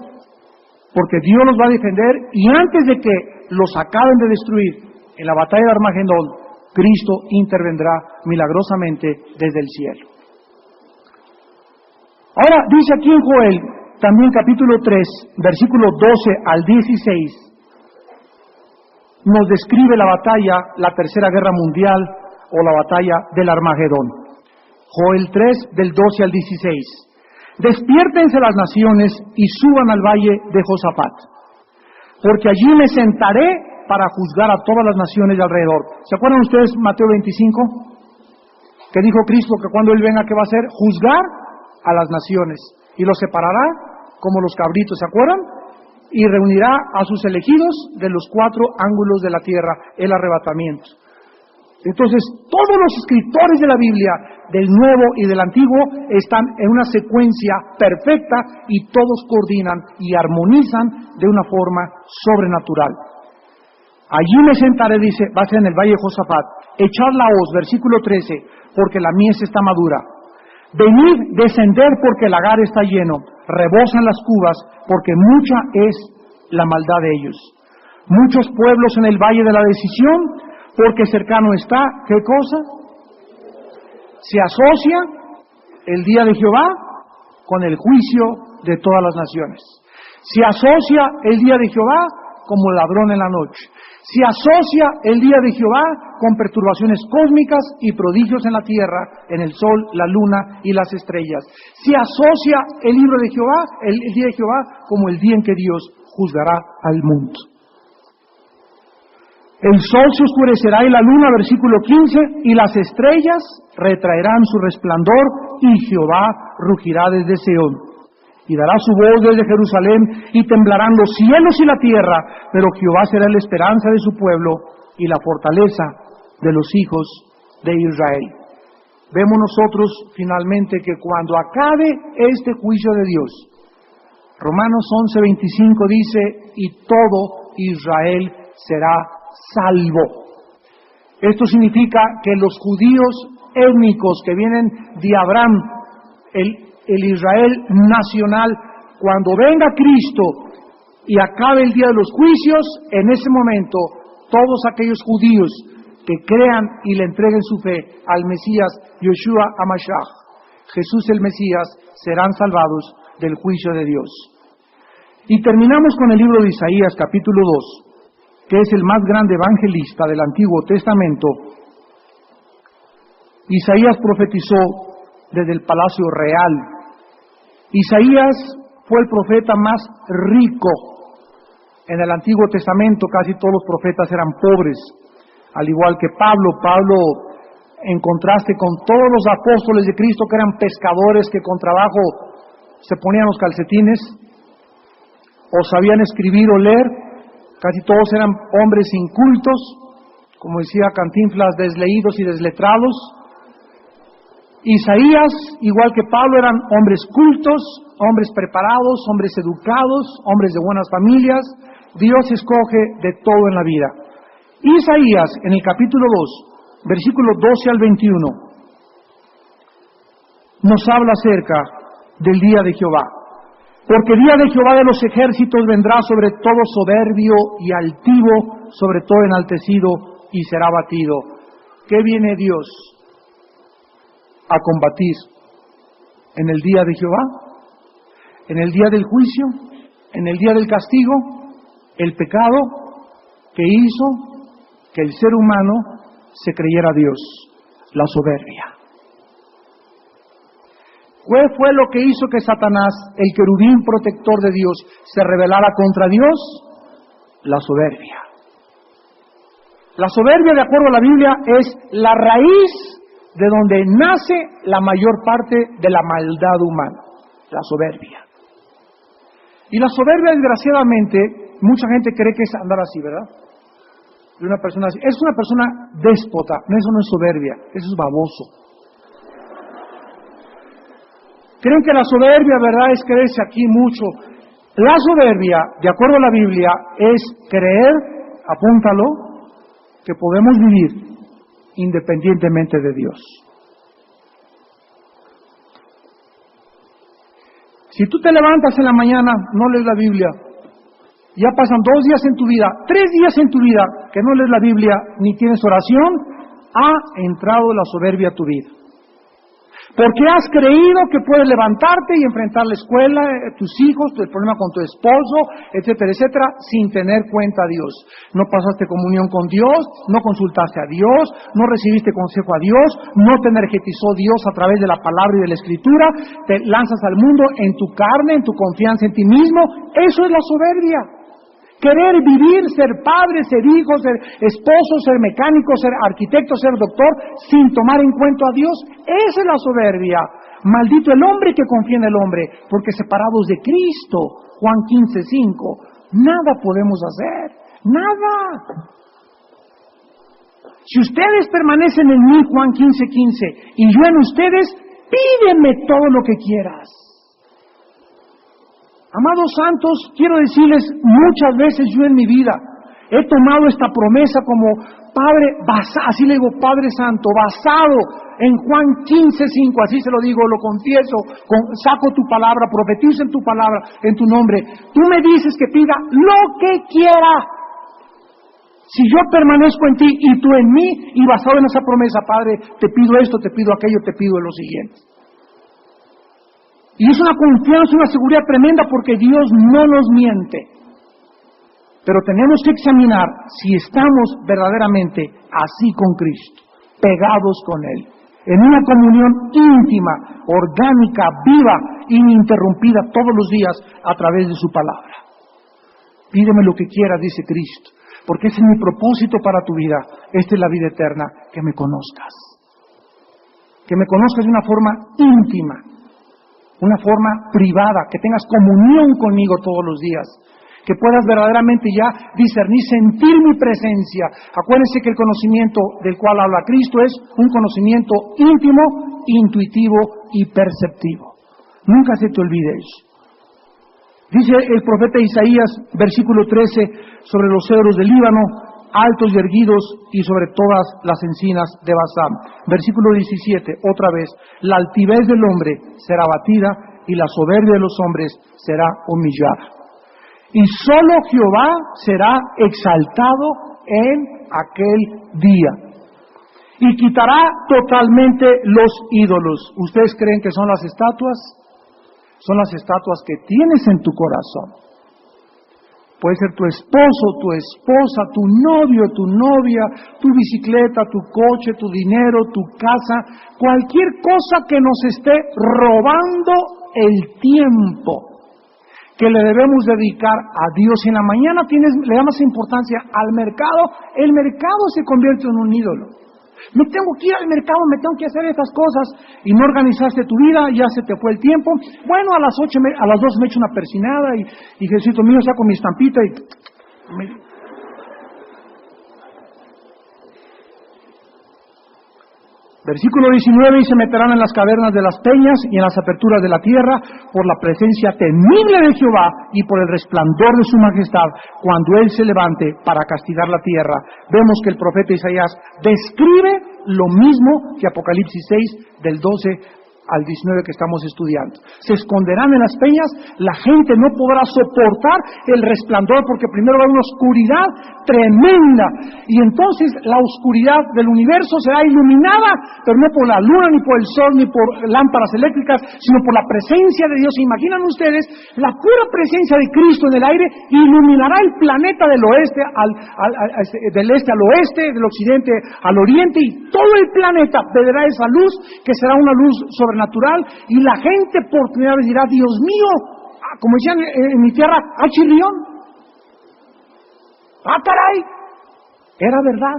porque Dios los va a defender, y antes de que los acaben de destruir en la batalla de Armagedón, Cristo intervendrá milagrosamente desde el cielo. Ahora, dice aquí en Joel, también capítulo 3, versículo 12 al 16, nos describe la batalla, la Tercera Guerra Mundial, o la batalla del Armagedón. Joel 3, del 12 al 16. Despiértense las naciones y suban al valle de Josafat, porque allí me sentaré para juzgar a todas las naciones de alrededor. ¿Se acuerdan ustedes Mateo 25? Que dijo Cristo que cuando Él venga, ¿qué va a hacer? Juzgar a las naciones, y los separará como los cabritos, ¿se acuerdan? Y reunirá a sus elegidos de los cuatro ángulos de la tierra, el arrebatamiento. Entonces, todos los escritores de la Biblia, del Nuevo y del Antiguo, están en una secuencia perfecta y todos coordinan y armonizan de una forma sobrenatural. Allí me sentaré, dice, va a ser en el valle de Josafat, echad la hoz, versículo 13, porque la mies está madura. Venid, descender, porque el lagar está lleno, rebosan las cubas, porque mucha es la maldad de ellos. Muchos pueblos en el valle de la decisión, porque cercano está, ¿qué cosa? Se asocia el día de Jehová con el juicio de todas las naciones. Se asocia el día de Jehová como ladrón en la noche. Se asocia el día de Jehová con perturbaciones cósmicas y prodigios en la tierra, en el sol, la luna y las estrellas. Se asocia el libro de Jehová, el día de Jehová, como el día en que Dios juzgará al mundo. El sol se oscurecerá y la luna, versículo 15, y las estrellas retraerán su resplandor, y Jehová rugirá desde Seón. Y dará su voz desde Jerusalén, y temblarán los cielos y la tierra, pero Jehová será la esperanza de su pueblo y la fortaleza de los hijos de Israel. Vemos nosotros finalmente que cuando acabe este juicio de Dios, Romanos 11:25 dice, y todo Israel será salvo. Esto significa que los judíos étnicos que vienen de Abraham, el Israel nacional, cuando venga Cristo y acabe el día de los juicios, en ese momento todos aquellos judíos que crean y le entreguen su fe al Mesías Yeshua HaMashiach, Jesús el Mesías, serán salvados del juicio de Dios. Y terminamos con el libro de Isaías, capítulo 2, que es el más grande evangelista del Antiguo Testamento. Isaías profetizó desde el palacio real. Isaías fue el profeta más rico en el Antiguo Testamento. Casi todos los profetas eran pobres, al igual que Pablo. Pablo en contraste con todos los apóstoles de Cristo que eran pescadores que con trabajo se ponían los calcetines o sabían escribir o leer. Casi todos eran hombres incultos, como decía Cantinflas, desleídos y desletrados. Isaías, igual que Pablo, eran hombres cultos, hombres preparados, hombres educados, hombres de buenas familias. Dios escoge de todo en la vida. Isaías, en el capítulo 2, versículos 12 al 21, nos habla acerca del día de Jehová. Porque el día de Jehová de los ejércitos vendrá sobre todo soberbio y altivo, sobre todo enaltecido, y será batido. ¿Qué viene Dios a combatir en el día de Jehová? En el día del juicio, en el día del castigo, el pecado que hizo que el ser humano se creyera Dios, la soberbia. ¿Qué fue lo que hizo que Satanás, el querubín protector de Dios, se rebelara contra Dios? La soberbia. La soberbia, de acuerdo a la Biblia, es la raíz de donde nace la mayor parte de la maldad humana, la soberbia. Y la soberbia, desgraciadamente, mucha gente cree que es andar así, ¿verdad? De una persona así. Es una persona déspota, eso no es soberbia, eso es baboso. Creen que la soberbia, ¿verdad?, es creerse aquí mucho. La soberbia, de acuerdo a la Biblia, es creer, apúntalo, que podemos vivir independientemente de Dios. Si tú te levantas en la mañana, no lees la Biblia, ya pasan 2 días en tu vida, 3 días en tu vida que no lees la Biblia ni tienes oración, ha entrado la soberbia a tu vida. Porque has creído que puedes levantarte y enfrentar la escuela, tus hijos, el problema con tu esposo, etcétera, etcétera, sin tener cuenta a Dios. No pasaste comunión con Dios, no consultaste a Dios, no recibiste consejo a Dios, no te energetizó Dios a través de la palabra y de la escritura, te lanzas al mundo en tu carne, en tu confianza en ti mismo. Eso es la soberbia. Querer vivir, ser padre, ser hijo, ser esposo, ser mecánico, ser arquitecto, ser doctor, sin tomar en cuenta a Dios, esa es la soberbia. Maldito el hombre que confía en el hombre, porque separados de Cristo, Juan 15:5, nada podemos hacer, nada. Si ustedes permanecen en mí, Juan 15:15, y yo en ustedes, pídeme todo lo que quieras. Amados santos, quiero decirles, muchas veces yo en mi vida he tomado esta promesa como Padre, así le digo, Padre Santo, basado en Juan 15:5, así se lo digo, lo confieso, saco tu palabra, profetizo en tu palabra, en tu nombre. Tú me dices que pida lo que quiera. Si yo permanezco en ti y tú en mí, y basado en esa promesa, Padre, te pido esto, te pido aquello, te pido lo siguiente. Y es una confianza, una seguridad tremenda porque Dios no nos miente. Pero tenemos que examinar si estamos verdaderamente así con Cristo, pegados con Él, en una comunión íntima, orgánica, viva, ininterrumpida todos los días a través de su palabra. Pídeme lo que quieras, dice Cristo, porque ese es mi propósito para tu vida. Esta es la vida eterna, que me conozcas. Que me conozcas de una forma íntima, una forma privada, que tengas comunión conmigo todos los días, que puedas verdaderamente ya discernir, sentir mi presencia. Acuérdense que el conocimiento del cual habla Cristo es un conocimiento íntimo, intuitivo y perceptivo. Nunca se te olvide eso. Dice el profeta Isaías, versículo 13, sobre los cedros del Líbano, altos y erguidos, y sobre todas las encinas de Basán. Versículo 17, otra vez, la altivez del hombre será abatida y la soberbia de los hombres será humillada. Y solo Jehová será exaltado en aquel día. Y quitará totalmente los ídolos. ¿Ustedes creen que son las estatuas? Son las estatuas que tienes en tu corazón. Puede ser tu esposo, tu esposa, tu novio, tu novia, tu bicicleta, tu coche, tu dinero, tu casa, cualquier cosa que nos esté robando el tiempo que le debemos dedicar a Dios. Si en la mañana le damos importancia al mercado, el mercado se convierte en un ídolo. Me tengo que ir al mercado, me tengo que hacer estas cosas. Y no organizaste tu vida, ya se te fue el tiempo. Bueno, a las 2 me echo una persinada y Jesucito mío, saco mi estampita y... Versículo 19, y se meterán en las cavernas de las peñas y en las aperturas de la tierra por la presencia temible de Jehová y por el resplandor de su majestad cuando Él se levante para castigar la tierra. Vemos que el profeta Isaías describe lo mismo que Apocalipsis 6 del 12 al 19 que estamos estudiando. Se esconderán en las peñas, la gente no podrá soportar el resplandor porque primero va a haber una oscuridad tremenda y entonces la oscuridad del universo será iluminada, pero no por la luna, ni por el sol, ni por lámparas eléctricas, sino por la presencia de Dios. ¿Se imaginan ustedes? La pura presencia de Cristo en el aire iluminará el planeta del oeste del este al oeste, del occidente al oriente, y todo el planeta verá esa luz que será una luz sobrenatural, y la gente por primera vez dirá: Dios mío, como decían en mi tierra, ¡achirrión! ¡Ah, caray! Era verdad,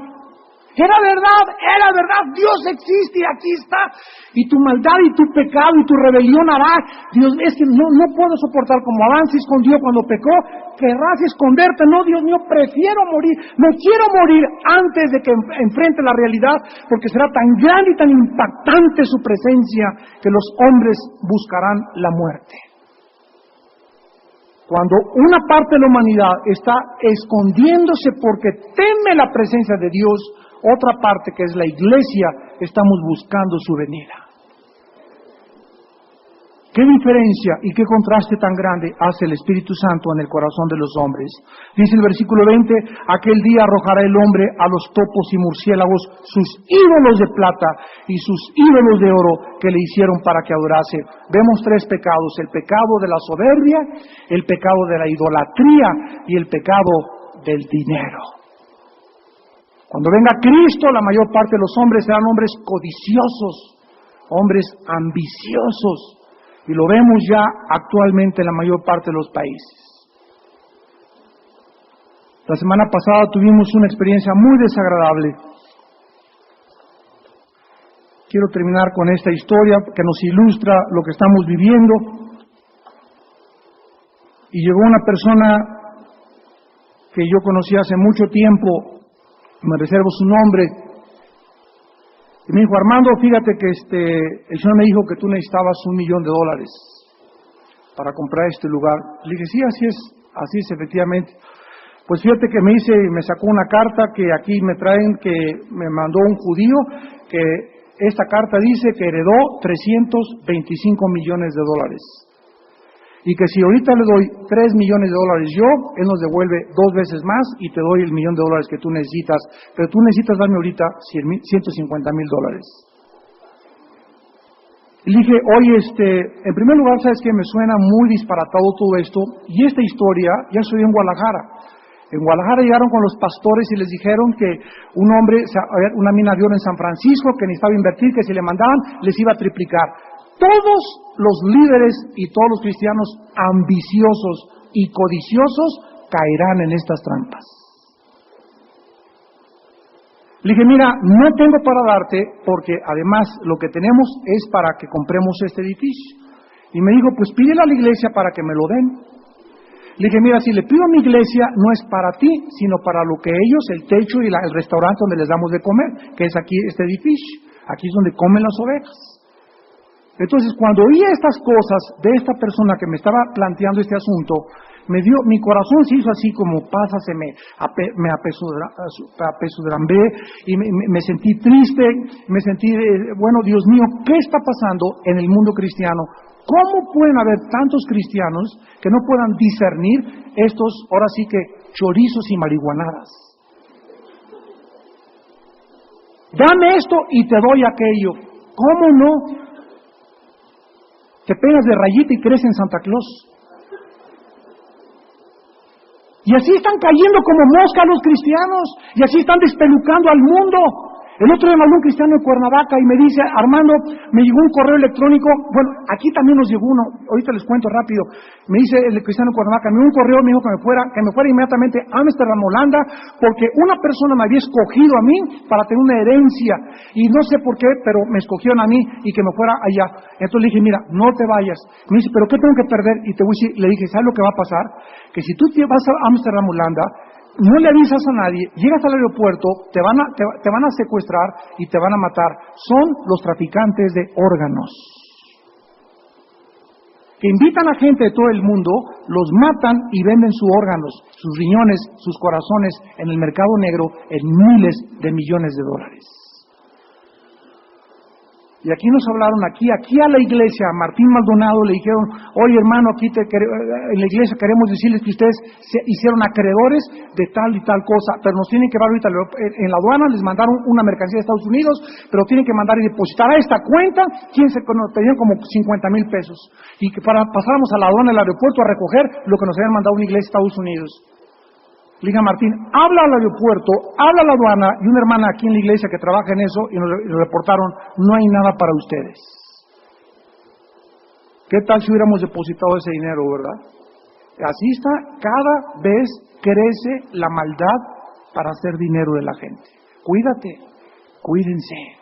Dios existe y aquí está, y tu maldad y tu pecado y tu rebelión hará, Dios, es que no puedo soportar como Adán se escondió cuando pecó, querrás esconderte, no, Dios mío, prefiero morir, no quiero morir antes de que enfrente la realidad, porque será tan grande y tan impactante su presencia que los hombres buscarán la muerte. Cuando una parte de la humanidad está escondiéndose porque teme la presencia de Dios, otra parte, que es la iglesia, estamos buscando su venida. ¿Qué diferencia y qué contraste tan grande hace el Espíritu Santo en el corazón de los hombres? Dice el versículo 20, aquel día arrojará el hombre a los topos y murciélagos sus ídolos de plata y sus ídolos de oro que le hicieron para que adorase. Vemos 3 pecados: el pecado de la soberbia, el pecado de la idolatría y el pecado del dinero. Cuando venga Cristo, la mayor parte de los hombres serán hombres codiciosos, hombres ambiciosos. Y lo vemos ya actualmente en la mayor parte de los países. La semana pasada tuvimos una experiencia muy desagradable. Quiero terminar con esta historia que nos ilustra lo que estamos viviendo. Y llegó una persona que yo conocí hace mucho tiempo, me reservo su nombre, y me dijo: Armando, fíjate que el Señor me dijo que tú necesitabas $1 millón para comprar este lugar. Le dije: sí, así es efectivamente. Pues fíjate que me sacó una carta que aquí me traen, que me mandó un judío, que esta carta dice que heredó $325 millones, y que si ahorita le doy $3 millones yo, Él nos devuelve 2 veces más y te doy el $1 millón que tú necesitas, pero tú necesitas darme ahorita $150,000. Y le dije: oye, en primer lugar, ¿sabes qué? Me suena muy disparatado todo esto, y esta historia ya sucedió en Guadalajara. En Guadalajara llegaron con los pastores y les dijeron que un hombre, una mina de oro en San Francisco, que necesitaba invertir, que si le mandaban, les iba a triplicar. Todos los líderes y todos los cristianos ambiciosos y codiciosos caerán en estas trampas. Le dije: mira, no tengo para darte, porque además lo que tenemos es para que compremos este edificio. Y me dijo: pues pídele a la iglesia para que me lo den. Le dije: mira, si le pido a mi iglesia, no es para ti, sino para lo que ellos, el techo y el restaurante donde les damos de comer, que es aquí este edificio. Aquí es donde comen las ovejas. Entonces, cuando oí estas cosas de esta persona que me estaba planteando este asunto, mi corazón se hizo así como: pásaseme, me apesadumbré, y me sentí triste, me sentí, bueno, Dios mío, ¿qué está pasando en el mundo cristiano? ¿Cómo pueden haber tantos cristianos que no puedan discernir estos, ahora sí que, chorizos y marihuanadas? Dame esto y te doy aquello. ¿Cómo no? Te pegas de rayita y crees en Santa Claus. Y así están cayendo como moscas los cristianos, y así están despelucando al mundo. El otro día me habló un cristiano de Cuernavaca y me dice, Armando, me llegó un correo electrónico, bueno, aquí también nos llegó uno, ahorita les cuento rápido. Me dice el cristiano de Cuernavaca, me dio un correo, me dijo que me fuera inmediatamente a Ámsterdam, Holanda, porque una persona me había escogido a mí para tener una herencia, y no sé por qué, pero me escogieron a mí y que me fuera allá. Entonces le dije, mira, no te vayas. Me dice, ¿pero qué tengo que perder? Y te voy a decir, le dije, ¿sabes lo que va a pasar? Que si tú te vas a Ámsterdam, Holanda, no le avisas a nadie, llegas al aeropuerto, te van a secuestrar y te van a matar. Son los traficantes de órganos, que invitan a gente de todo el mundo, los matan y venden sus órganos, sus riñones, sus corazones en el mercado negro en miles de millones de dólares. Y aquí nos hablaron, aquí a la iglesia, a Martín Maldonado le dijeron, oye hermano, aquí en la iglesia queremos decirles que ustedes se hicieron acreedores de tal y tal cosa, pero nos tienen que dar ahorita, en la aduana les mandaron una mercancía de Estados Unidos, pero tienen que mandar y depositar a esta cuenta, nos pedían como 50,000 pesos, y que pasáramos a la aduana del aeropuerto a recoger lo que nos habían mandado una iglesia de Estados Unidos. Le dije a Martín, habla al aeropuerto, habla a la aduana, y una hermana aquí en la iglesia que trabaja en eso, y nos reportaron, no hay nada para ustedes. ¿Qué tal si hubiéramos depositado ese dinero, verdad? Así está, cada vez crece la maldad para hacer dinero de la gente. Cuídate, cuídense.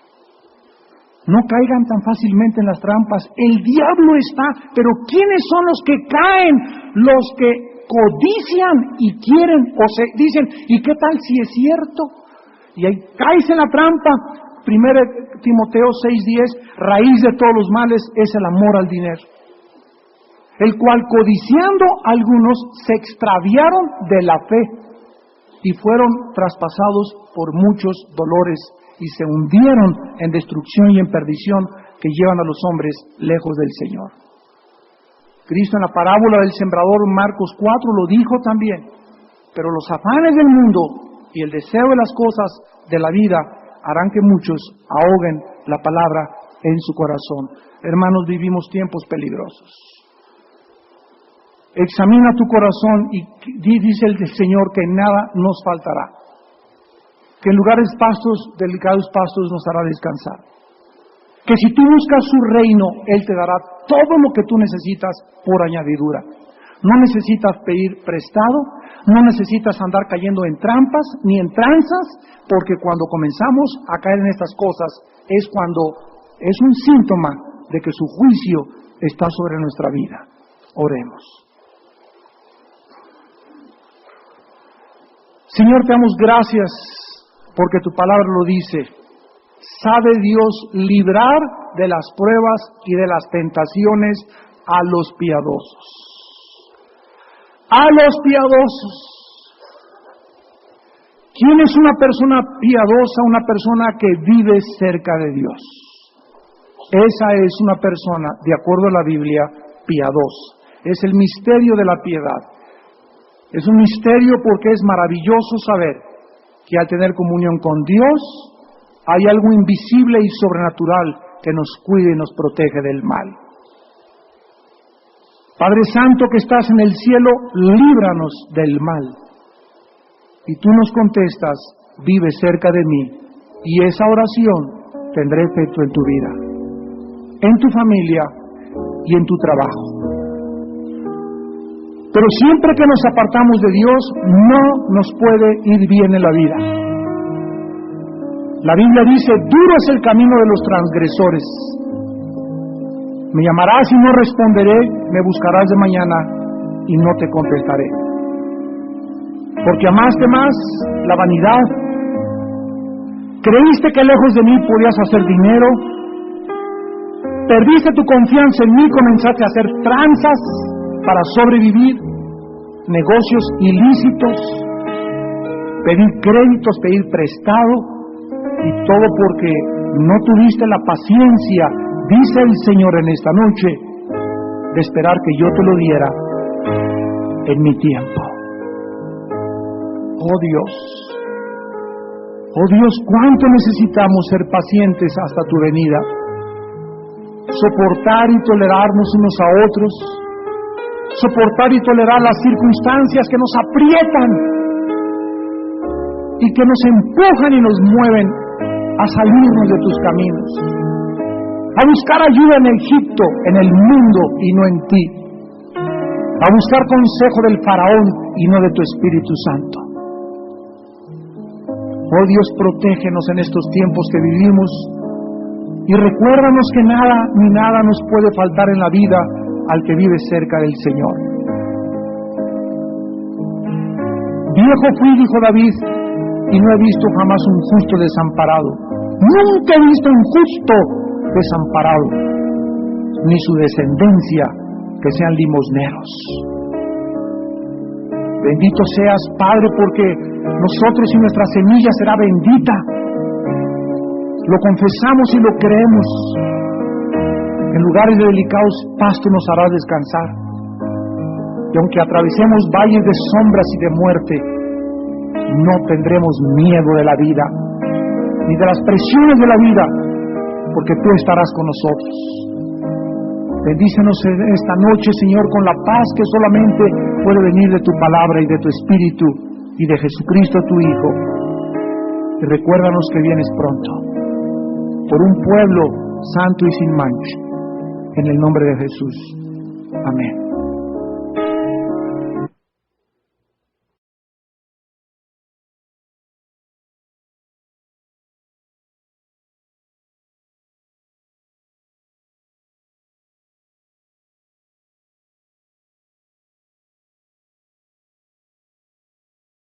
No caigan tan fácilmente en las trampas. El diablo está, pero ¿quiénes son los que caen? Los que codician y quieren, o se dicen, ¿y qué tal si es cierto? Y ahí caes en la trampa. 1 Timoteo 6:10, raíz de todos los males es el amor al dinero, el cual codiciando algunos se extraviaron de la fe y fueron traspasados por muchos dolores y se hundieron en destrucción y en perdición que llevan a los hombres lejos del Señor. Cristo en la parábola del sembrador, Marcos 4, lo dijo también, pero los afanes del mundo y el deseo de las cosas de la vida harán que muchos ahoguen la palabra en su corazón. Hermanos, vivimos tiempos peligrosos. Examina tu corazón y dice el Señor que nada nos faltará, que en lugares delicados pastos nos hará descansar. Que si tú buscas su reino, Él te dará todo lo que tú necesitas por añadidura. No necesitas pedir prestado, no necesitas andar cayendo en trampas ni en tranzas, porque cuando comenzamos a caer en estas cosas es cuando es un síntoma de que su juicio está sobre nuestra vida. Oremos. Señor, te damos gracias porque tu palabra lo dice. Sabe Dios librar de las pruebas y de las tentaciones a los piadosos. A los piadosos. ¿Quién es una persona piadosa? Una persona que vive cerca de Dios. Esa es una persona, de acuerdo a la Biblia, piadosa. Es el misterio de la piedad. Es un misterio porque es maravilloso saber que al tener comunión con Dios, hay algo invisible y sobrenatural que nos cuide y nos protege del mal. Padre Santo que estás en el cielo, líbranos del mal. Y tú nos contestas, vive cerca de mí, y esa oración tendrá efecto en tu vida, en tu familia y en tu trabajo. Pero siempre que nos apartamos de Dios, no nos puede ir bien en la vida. La Biblia dice, duro es el camino de los transgresores. Me llamarás y no responderé, me buscarás de mañana y no te contestaré. Porque amaste más la vanidad, creíste que lejos de mí podías hacer dinero, perdiste tu confianza en mí, comenzaste a hacer tranzas para sobrevivir, negocios ilícitos, pedir créditos, pedir prestado, y todo porque no tuviste la paciencia, dice el Señor en esta noche, de esperar que yo te lo diera en mi tiempo. Oh Dios, cuánto necesitamos ser pacientes hasta tu venida, soportar y tolerarnos unos a otros, soportar y tolerar las circunstancias que nos aprietan y que nos empujan y nos mueven a salirnos de tus caminos, a buscar ayuda en Egipto, en el mundo y no en ti, a buscar consejo del faraón y no de tu Espíritu Santo. Oh Dios, protégenos en estos tiempos que vivimos y recuérdanos que nada ni nada nos puede faltar en la vida al que vive cerca del Señor. Viejo fui, dijo David, y no he visto jamás un justo desamparado. Nunca he visto un justo desamparado, ni su descendencia que sean limosneros. Bendito seas, Padre, porque nosotros y nuestra semilla será bendita. Lo confesamos y lo creemos. En lugares de delicados pastos nos hará descansar. Y aunque atravesemos valles de sombras y de muerte, no tendremos miedo de la vida, ni de las presiones de la vida, porque tú estarás con nosotros. Bendícenos esta noche, Señor, con la paz que solamente puede venir de tu palabra y de tu Espíritu y de Jesucristo tu Hijo. Y recuérdanos que vienes pronto, por un pueblo santo y sin mancha. En el nombre de Jesús. Amén.